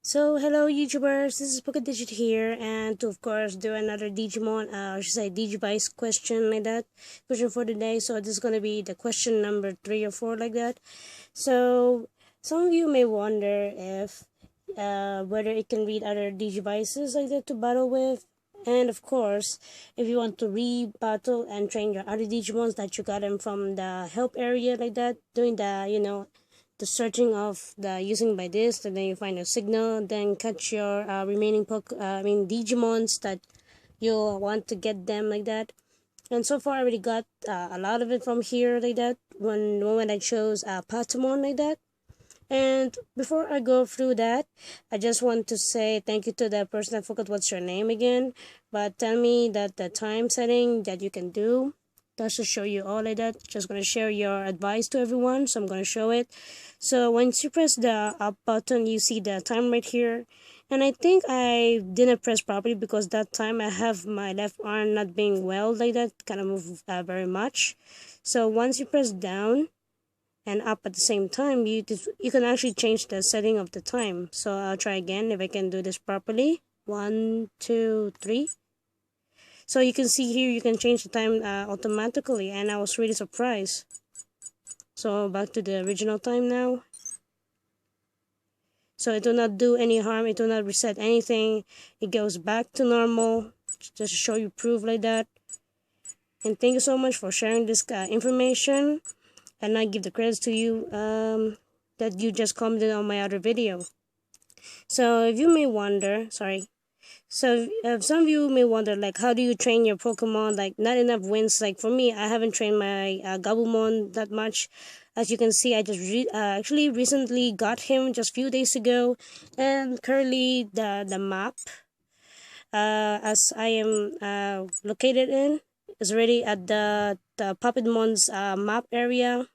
So, hello YouTubers, this is Digit here, and to of course do another Digimon, or should I say Digivice question like that, question for the day. So this is gonna be the question number 3 or 4 like that. So some of you may wonder if whether it can read other Digivices like that to battle with, and of course, if you want to re-battle and train your other Digimons that you got them from the help area like that, doing the searching of the using by this, and then you find a signal, then catch your remaining Digimons that you want to get them like that. And so far I already got a lot of it from here like that when I chose Patamon like that. And before I go through that, I just want to say thank you to that person. I forgot what's your name again, but tell me that the time setting that you can do, that's to show you all like that. Just gonna share your advice to everyone, so I'm gonna show it. So once you press the up button, you see the time right here. And I think I didn't press properly because that time I have my left arm not being well like that, kind of move very much. So once you press down and up at the same time, you can actually change the setting of the time. So I'll try again if I can do this properly. 1, 2, 3. So you can see here you can change the time automatically, and I was really surprised. So back to the original time now. So it will not do any harm, it will not reset anything. It goes back to normal, just to show you proof like that. And thank you so much for sharing this information, and I give the credits to you that you just commented on my other video. So if you may wonder, so some of you may wonder, like, how do you train your Pokemon? Like, not enough wins. Like for me, I haven't trained my Gabumon that much. As you can see, I just actually recently got him just few days ago, and currently the map as I am located in is already at the Puppetmon's map area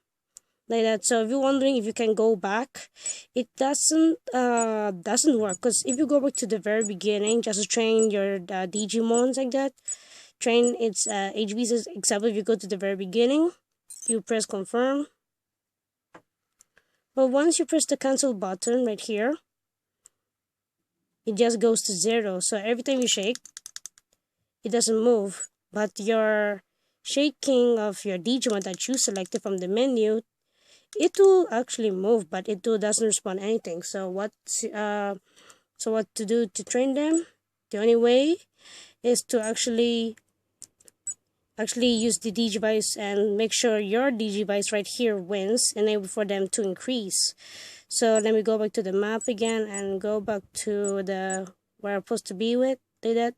like that. So if you're wondering if you can go back, it doesn't work, because if you go back to the very beginning just to train your Digimons like that, train its HBs. Example, if you go to the very beginning, you press confirm. But once you press the cancel button right here, it just goes to 0. So every time you shake, it doesn't move, but your shaking of your Digimon that you selected from the menu, it will actually move, but it doesn't respond anything. So what to do to train them? The only way is to actually use the Digivice and make sure your Digivice right here wins, enable for them to increase. So let me go back to the map again and go back to the where I'm supposed to be with like that.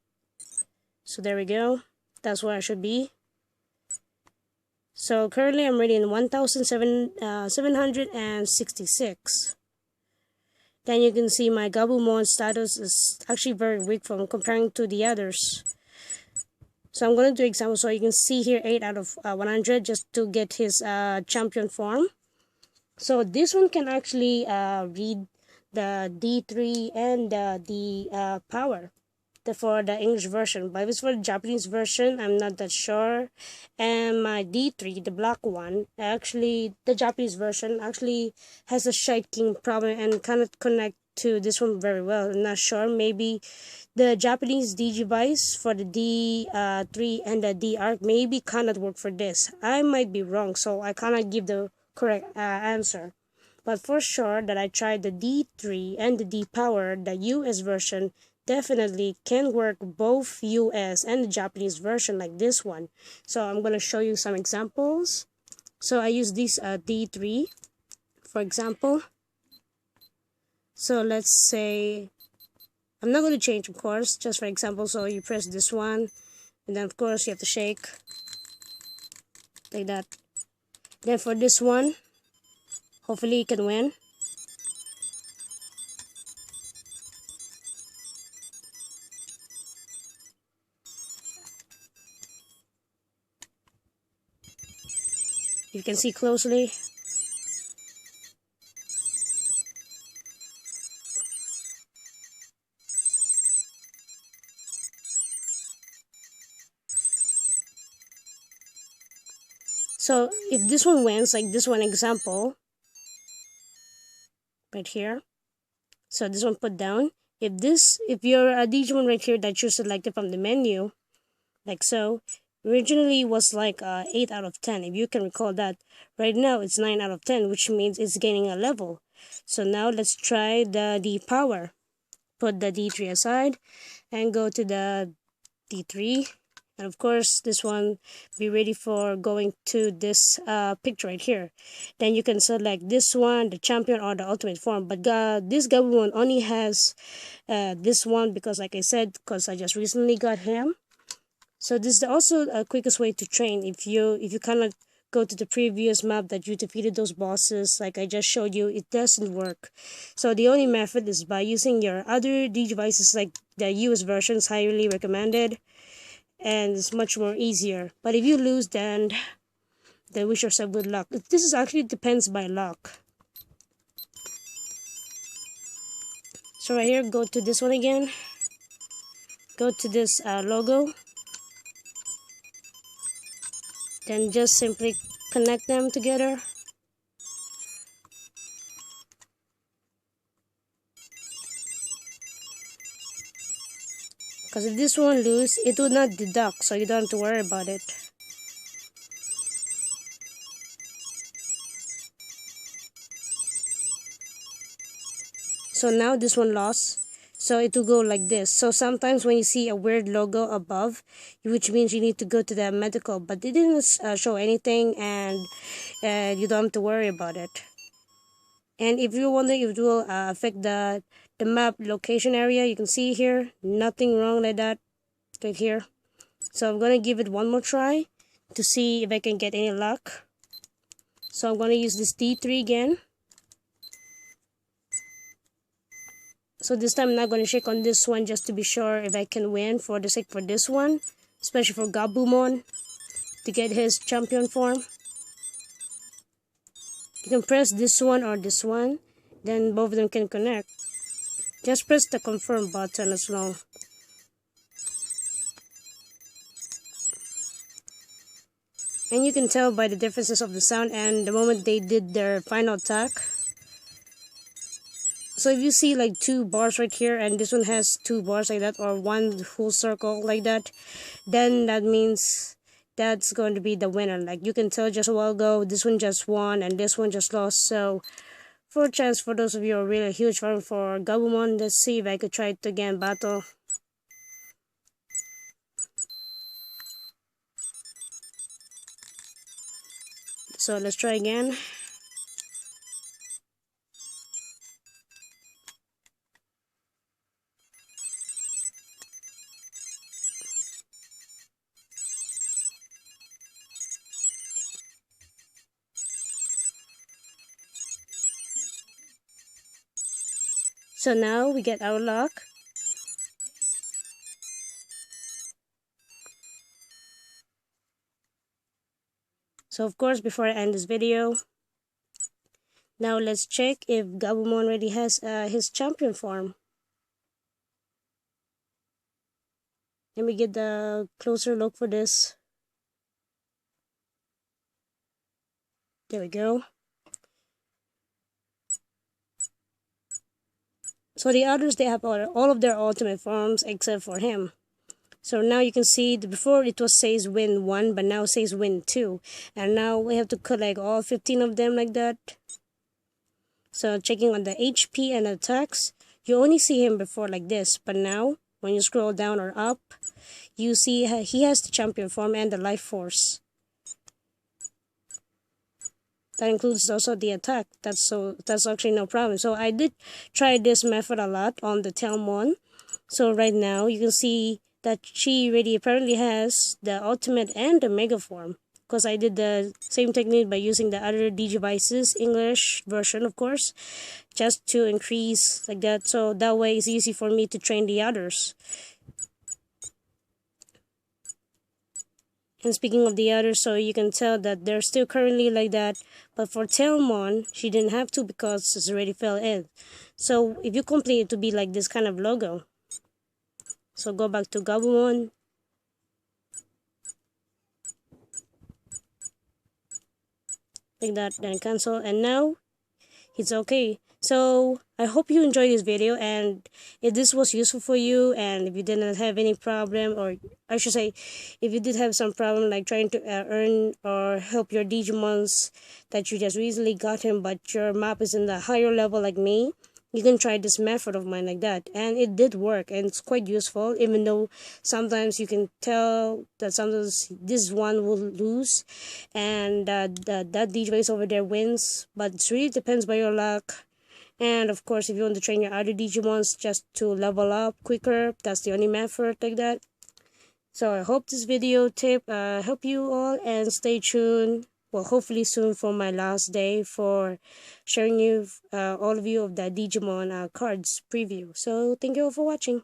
So there we go. That's where I should be. So currently I'm reading 1,766. Then you can see my Gabumon status is actually very weak from comparing to the others. So I'm going to do example. So you can see here 8 out of 100 just to get his champion form. So this one can actually read the D3 and the power for the English version, but if it's for the Japanese version, I'm not that sure. And my D3, the black one, actually the Japanese version actually has a shaking problem and cannot connect to this one very well. I'm not sure. Maybe the Japanese Digivice for the D3 and the D arc maybe cannot work for this. I might be wrong, so I cannot give the correct answer. But for sure that I tried the D3 and the D power, the US version, definitely can work both US and the Japanese version like this one. So I'm going to show you some examples. So I use this D3 for example. So let's say, I'm not going to change of course, just for example. So you press this one, and then of course you have to shake like that. Then for this one, hopefully you can win. You can see closely. So if this one wins, like this one example right here, So this one put down. If you're a Digimon right here that you selected from the menu, like so, originally was like 8 out of 10, if you can recall that. Right now it's 9 out of 10, which means it's gaining a level. So now let's try the power. Put the D3 aside and go to the D3, and of course this one, be ready for going to this picture right here. Then you can select this one, the champion or the ultimate form, but this Gabumon only has this one, because like I said, because I just recently got him. So this is also a quickest way to train. If you cannot go to the previous map that you defeated those bosses, like I just showed you, it doesn't work. So the only method is by using your other Digivices, like the US version is highly recommended, and it's much more easier. But if you lose, then wish yourself good luck. This is actually depends by luck. So right here, go to this one again. Go to this logo. Then just simply connect them together. Because if this one lose, it will not deduct, so you don't have to worry about it. So now this one lost, so it will go like this. So sometimes when you see a weird logo above, which means you need to go to the medical, but it didn't show anything, and you don't have to worry about it. And if you're wondering if it will affect the map location area, you can see here, nothing wrong like that right here. So I'm gonna give it one more try to see if I can get any luck. So I'm gonna use this D3 again. So this time I'm not gonna shake on this one just to be sure if I can win, for the sake for this one, especially for Gabumon to get his champion form. You can press this one or this one, then both of them can connect. Just press the confirm button as well. And you can tell by the differences of the sound and the moment they did their final attack. So if you see like 2 bars right here, and this one has 2 bars like that, or one full circle like that, then that means that's going to be the winner. Like you can tell just a while ago, this one just won and this one just lost. So for a chance, for those of you who are really huge fan for Gabumon, let's see if I could try it again battle. So let's try again. So now we get our luck. So of course, before I end this video, now let's check if Gabumon already has his champion form. Let me get the closer look for this. There we go. So the others, they have all of their ultimate forms except for him. So now you can see that before it was says win 1, but now it says win 2. And now we have to collect all 15 of them like that. So checking on the HP and attacks, you only see him before like this. But now, when you scroll down or up, you see he has the champion form and the life force. That includes also the attack. That's actually no problem. So I did try this method a lot on the Telmon. So right now you can see that she already apparently has the ultimate and the mega form, because I did the same technique by using the other Digivices English version, of course, just to increase like that. So that way it's easy for me to train the others. And speaking of the others, so you can tell that they're still currently like that. But for Telmon, she didn't have to because it's already fell in. So if you complete it to be like this kind of logo. So go back to Gabumon. Like that, then cancel. And now it's okay. So I hope you enjoyed this video, and if this was useful for you, and if you did not have any problem, or I should say, if you did have some problem like trying to earn or help your Digimons that you just recently gotten, but your map is in the higher level like me, you can try this method of mine like that, and it did work, and it's quite useful, even though sometimes you can tell that sometimes this one will lose and that Digivice over there wins, but it really depends by your luck. And of course, if you want to train your other Digimons just to level up quicker, that's the only method like that. So I hope this video tip help you all, and stay tuned. Well, hopefully soon for my last day for sharing you all of you of that Digimon cards preview. So thank you all for watching.